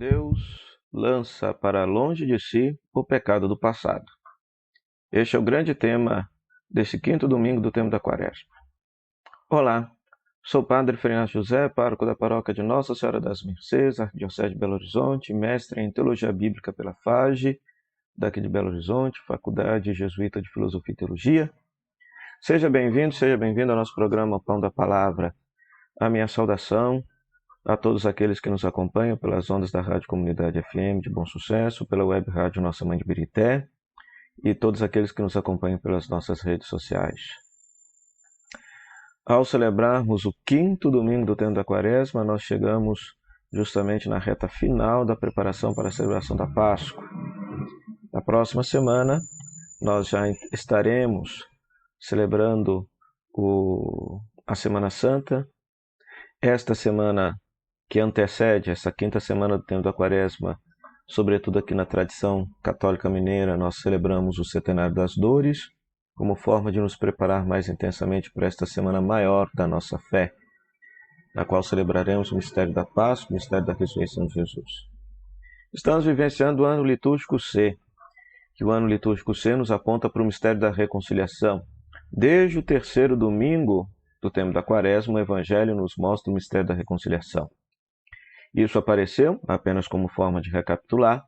Deus lança para longe de si o pecado do passado. Este é o grande tema desse quinto domingo do tempo da Quaresma. Olá, sou o Padre Fernando José, pároco da paróquia de Nossa Senhora das Mercês, Arquidiocese de Belo Horizonte, mestre em Teologia Bíblica pela FAGE, daqui de Belo Horizonte, Faculdade Jesuíta de Filosofia e Teologia. Seja bem-vindo ao nosso programa Pão da Palavra. A minha saudação a todos aqueles que nos acompanham pelas ondas da Rádio Comunidade FM de Bom Sucesso, pela web rádio Nossa Mãe de Birité e todos aqueles que nos acompanham pelas nossas redes sociais. Ao celebrarmos o quinto domingo do tempo da Quaresma, nós chegamos justamente na reta final da preparação para a celebração da Páscoa. Na próxima semana, nós já estaremos celebrando a Semana Santa. Esta semana que antecede essa quinta semana do tempo da Quaresma, sobretudo aqui na tradição católica mineira, nós celebramos o Centenário das Dores, como forma de nos preparar mais intensamente para esta semana maior da nossa fé, na qual celebraremos o mistério da Páscoa, o mistério da ressurreição de Jesus. Estamos vivenciando o ano litúrgico C, que o ano litúrgico C nos aponta para o mistério da reconciliação. Desde o terceiro domingo do tempo da Quaresma, o Evangelho nos mostra o mistério da reconciliação. Isso apareceu, apenas como forma de recapitular,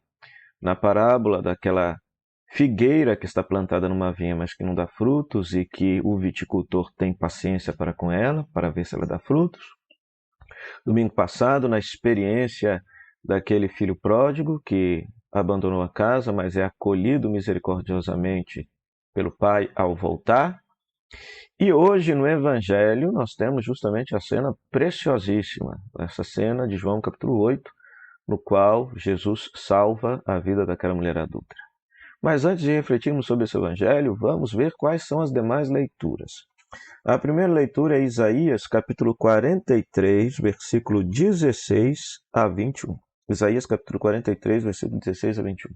na parábola daquela figueira que está plantada numa vinha, mas que não dá frutos e que o viticultor tem paciência para com ela, para ver se ela dá frutos. Domingo passado, na experiência daquele filho pródigo que abandonou a casa, mas é acolhido misericordiosamente pelo pai ao voltar. E hoje no Evangelho nós temos justamente a cena preciosíssima, essa cena de João capítulo 8, no qual Jesus salva a vida daquela mulher adúltera. Mas antes de refletirmos sobre esse Evangelho, vamos ver quais são as demais leituras. A primeira leitura é Isaías capítulo 43, versículo 16 a 21. Isaías capítulo 43, versículo 16 a 21.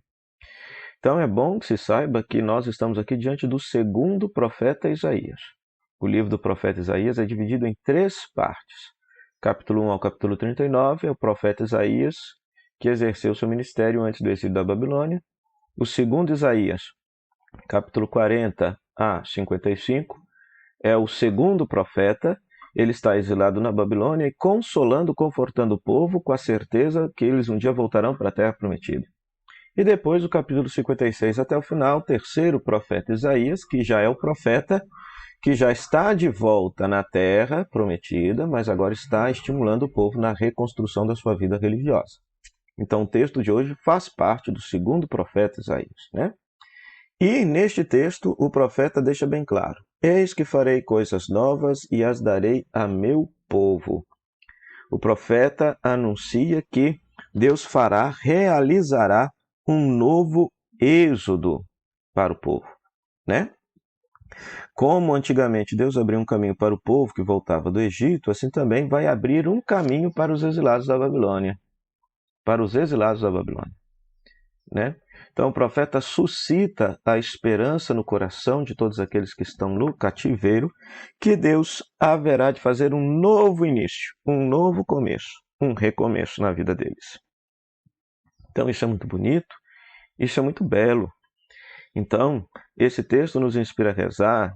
Então é bom que se saiba que nós estamos aqui diante do segundo profeta Isaías. O livro do profeta Isaías é dividido em três partes. Capítulo 1 ao capítulo 39 é o profeta Isaías, que exerceu seu ministério antes do exílio da Babilônia. O segundo Isaías, capítulo 40 a 55, é o segundo profeta. Ele está exilado na Babilônia e consolando, confortando o povo com a certeza que eles um dia voltarão para a terra prometida. E depois, do capítulo 56 até o final, o terceiro profeta Isaías, que já é o profeta que já está de volta na terra prometida, mas agora está estimulando o povo na reconstrução da sua vida religiosa. Então, o texto de hoje faz parte do segundo profeta Isaías, né? E neste texto, o profeta deixa bem claro: eis que farei coisas novas e as darei a meu povo. O profeta anuncia que Deus realizará um novo êxodo para o povo, né? Como antigamente Deus abriu um caminho para o povo que voltava do Egito, assim também vai abrir um caminho para os exilados da Babilônia. Para os exilados da Babilônia, né? Então o profeta suscita a esperança no coração de todos aqueles que estão no cativeiro, que Deus haverá de fazer um novo início, um novo começo, um recomeço na vida deles. Então isso é muito bonito, isso é muito belo. Então, esse texto nos inspira a rezar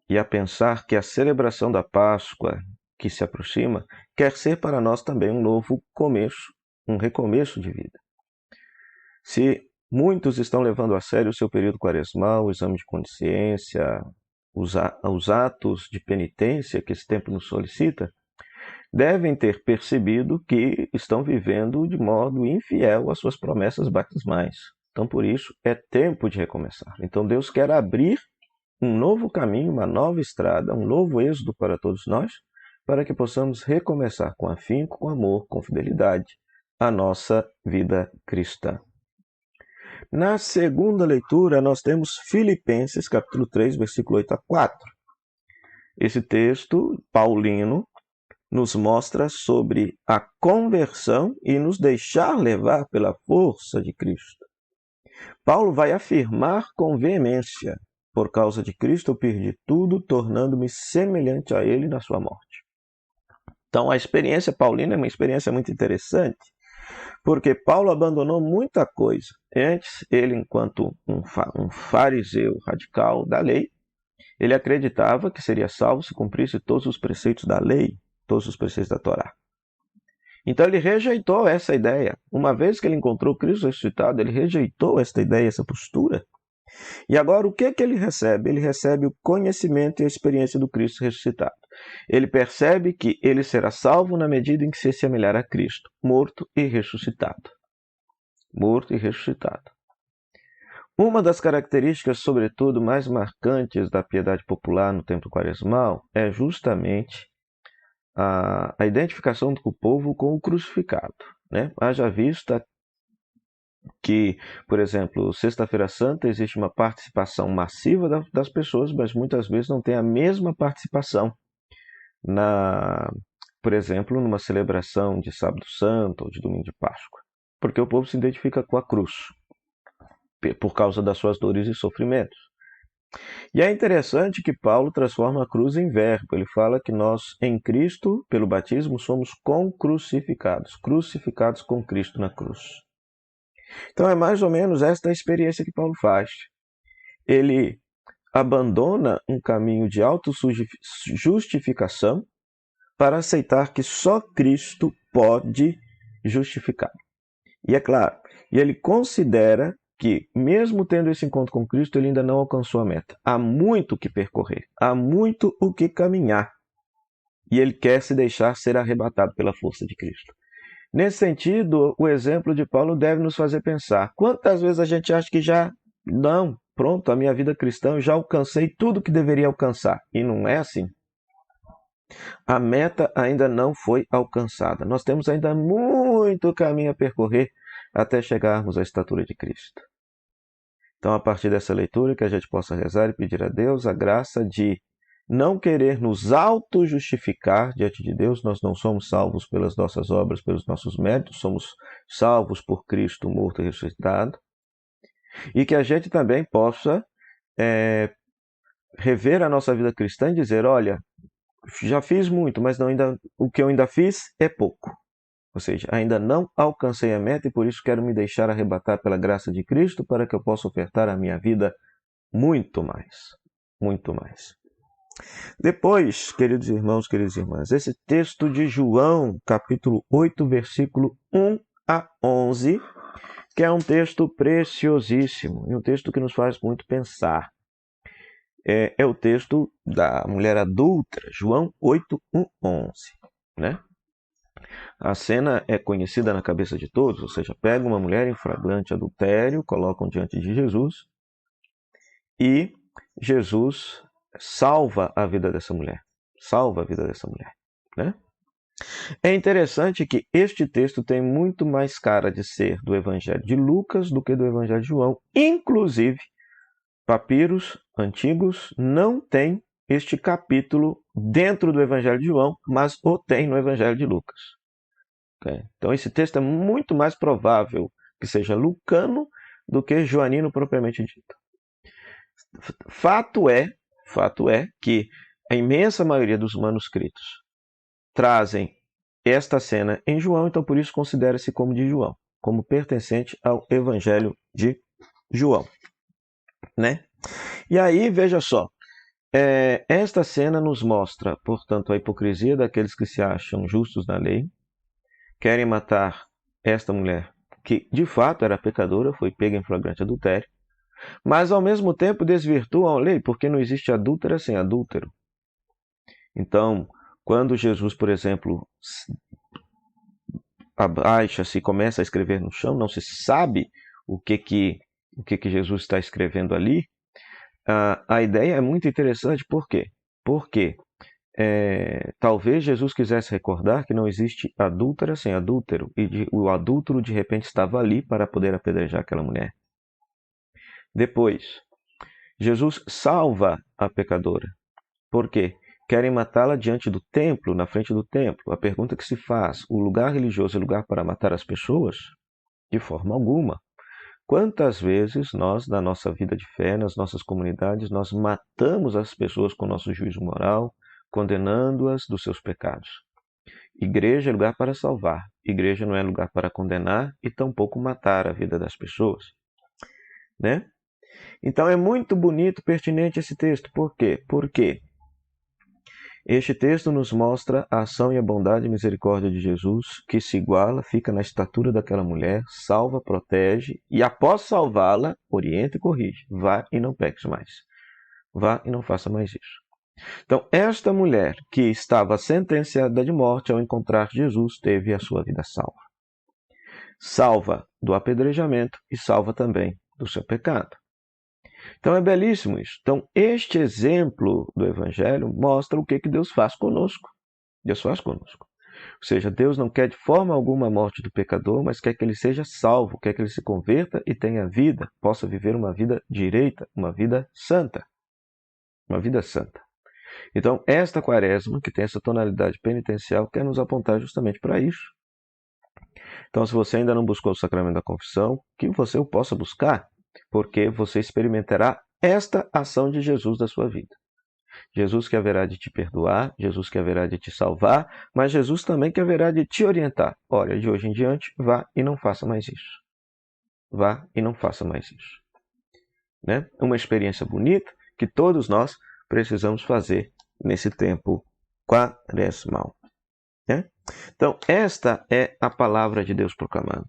e a pensar que a celebração da Páscoa que se aproxima quer ser para nós também um novo começo, um recomeço de vida. Se muitos estão levando a sério o seu período quaresmal, o exame de consciência, os atos de penitência que esse tempo nos solicita, devem ter percebido que estão vivendo de modo infiel às suas promessas batismais. Então, por isso, é tempo de recomeçar. Então, Deus quer abrir um novo caminho, uma nova estrada, um novo êxodo para todos nós, para que possamos recomeçar com afinco, com amor, com fidelidade, a nossa vida cristã. Na segunda leitura, nós temos Filipenses, capítulo 3, versículo 8 a 4. Esse texto, paulino, nos mostra sobre a conversão e nos deixar levar pela força de Cristo. Paulo vai afirmar com veemência: por causa de Cristo eu perdi tudo, tornando-me semelhante a Ele na sua morte. Então a experiência paulina é uma experiência muito interessante, Porque Paulo abandonou muita coisa. Antes, ele, enquanto um fariseu radical da lei, ele acreditava que seria salvo se cumprisse todos os preceitos da lei, todos os preceitos da Torá. Então ele rejeitou essa ideia. Uma vez que ele encontrou Cristo ressuscitado, ele rejeitou essa ideia, essa postura. E agora o que ele recebe? Ele recebe o conhecimento e a experiência do Cristo ressuscitado. Ele percebe que ele será salvo na medida em que se assemelhar a Cristo, morto e ressuscitado. Morto e ressuscitado. Uma das características, sobretudo, mais marcantes da piedade popular no tempo quaresmal é justamente a identificação do povo com o crucificado, né? Haja vista que, por exemplo, Sexta-feira Santa existe uma participação massiva das pessoas, mas muitas vezes não tem a mesma participação por exemplo, numa celebração de Sábado Santo ou de Domingo de Páscoa, porque o povo se identifica com a cruz, por causa das suas dores e sofrimentos. E é interessante que Paulo transforma a cruz em verbo. Ele fala que nós, em Cristo, pelo batismo, somos concrucificados, crucificados com Cristo na cruz. Então é mais ou menos esta a experiência que Paulo faz. Ele abandona um caminho de autojustificação para aceitar que só Cristo pode justificar. E é claro, ele considera que, mesmo tendo esse encontro com Cristo, ele ainda não alcançou a meta. Há muito o que percorrer, há muito o que caminhar. E ele quer se deixar ser arrebatado pela força de Cristo. Nesse sentido, o exemplo de Paulo deve nos fazer pensar. Quantas vezes a gente acha que pronto, a minha vida cristã, eu já alcancei tudo que deveria alcançar. E não é assim. A meta ainda não foi alcançada. Nós temos ainda muito caminho a percorrer até chegarmos à estatura de Cristo. Então, a partir dessa leitura, que a gente possa rezar e pedir a Deus a graça de não querer nos auto-justificar diante de Deus. Nós não somos salvos pelas nossas obras, pelos nossos méritos, somos salvos por Cristo morto e ressuscitado. E que a gente também possa rever a nossa vida cristã e dizer, olha, já fiz muito, mas o que eu ainda fiz é pouco. Ou seja, ainda não alcancei a meta e por isso quero me deixar arrebatar pela graça de Cristo para que eu possa ofertar a minha vida muito mais. Muito mais. Depois, queridos irmãos, queridas irmãs, esse texto de João, capítulo 8, versículo 1 a 11, que é um texto preciosíssimo e um texto que nos faz muito pensar. É o texto da mulher adúltera, João 8, 1, 11, né? A cena é conhecida na cabeça de todos, ou seja, pegam uma mulher em flagrante adultério, colocam diante de Jesus e Jesus salva a vida dessa mulher. Salva a vida dessa mulher, né? É interessante que este texto tem muito mais cara de ser do Evangelho de Lucas do que do Evangelho de João. Inclusive, papiros antigos não têm este capítulo dentro do Evangelho de João, mas o tem no Evangelho de Lucas. Então esse texto é muito mais provável que seja lucano do que joanino propriamente dito. Fato é que a imensa maioria dos manuscritos trazem esta cena em João, então por isso considera-se como de João, como pertencente ao Evangelho de João, né? E aí, veja só, esta cena nos mostra, portanto, a hipocrisia daqueles que se acham justos na lei, querem matar esta mulher, que de fato era pecadora, foi pega em flagrante adultério, mas ao mesmo tempo desvirtuam a lei, porque não existe adúltera sem adúltero. Então, quando Jesus, por exemplo, abaixa-se e começa a escrever no chão, não se sabe o que Jesus está escrevendo ali. A ideia é muito interessante, por quê? Porque talvez Jesus quisesse recordar que não existe adúltera sem adúltero, e o adúltero de repente estava ali para poder apedrejar aquela mulher. Depois, Jesus salva a pecadora. Por quê? Querem matá-la diante do templo, na frente do templo. A pergunta que se faz, o lugar religioso é lugar para matar as pessoas? De forma alguma. Quantas vezes nós, na nossa vida de fé, nas nossas comunidades, nós matamos as pessoas com nosso juízo moral, condenando-as dos seus pecados? Igreja é lugar para salvar. Igreja não é lugar para condenar e tampouco matar a vida das pessoas, né? Então é muito bonito, pertinente esse texto. Por quê? Porque este texto nos mostra a ação e a bondade e misericórdia de Jesus, que se iguala, fica na estatura daquela mulher, salva, protege e após salvá-la, orienta e corrige. Vá e não peques mais. Vá e não faça mais isso. Então, esta mulher que estava sentenciada de morte ao encontrar Jesus, teve a sua vida salva. Salva do apedrejamento e salva também do seu pecado. Então é belíssimo isso. Então, este exemplo do Evangelho mostra o que Deus faz conosco. Deus faz conosco. Ou seja, Deus não quer de forma alguma a morte do pecador, mas quer que ele seja salvo, quer que ele se converta e tenha vida, possa viver uma vida direita, uma vida santa. Uma vida santa. Então, esta quaresma, que tem essa tonalidade penitencial, quer nos apontar justamente para isso. Então, se você ainda não buscou o sacramento da confissão, que você o possa buscar, porque você experimentará esta ação de Jesus da sua vida. Jesus que haverá de te perdoar, Jesus que haverá de te salvar, mas Jesus também que haverá de te orientar. Olha, de hoje em diante, vá e não faça mais isso. Vá e não faça mais isso. Né? Uma experiência bonita que todos nós precisamos fazer nesse tempo quaresmal. Né? Então, esta é a palavra de Deus proclamada.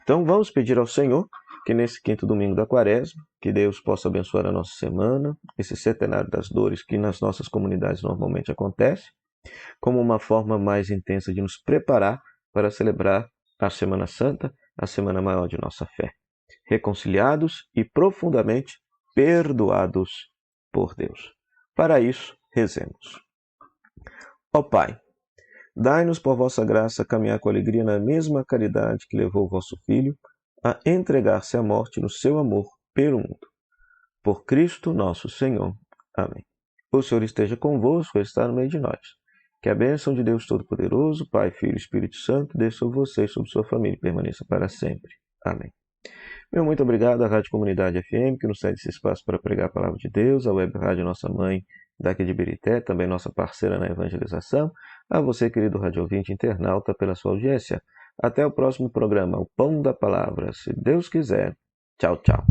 Então, vamos pedir ao Senhor que nesse quinto domingo da quaresma, que Deus possa abençoar a nossa semana, esse centenário das dores que nas nossas comunidades normalmente acontece, como uma forma mais intensa de nos preparar para celebrar a Semana Santa, a semana maior de nossa fé. Reconciliados e profundamente perdoados por Deus. Para isso, rezemos. Ó Pai, dai-nos por vossa graça caminhar com alegria na mesma caridade que levou o vosso Filho a entregar-se à morte no seu amor pelo mundo. Por Cristo nosso Senhor. Amém. O Senhor esteja convosco e está no meio de nós. Que a bênção de Deus Todo-Poderoso, Pai, Filho e Espírito Santo, desça sobre você e sobre sua família e permaneça para sempre. Amém. Meu muito obrigado à Rádio Comunidade FM, que nos cede esse espaço para pregar a palavra de Deus, à Web Rádio Nossa Mãe, daqui de Birité, também nossa parceira na evangelização, a você, querido rádio ouvinte internauta, pela sua audiência. Até o próximo programa, o Pão da Palavra, se Deus quiser. Tchau, tchau.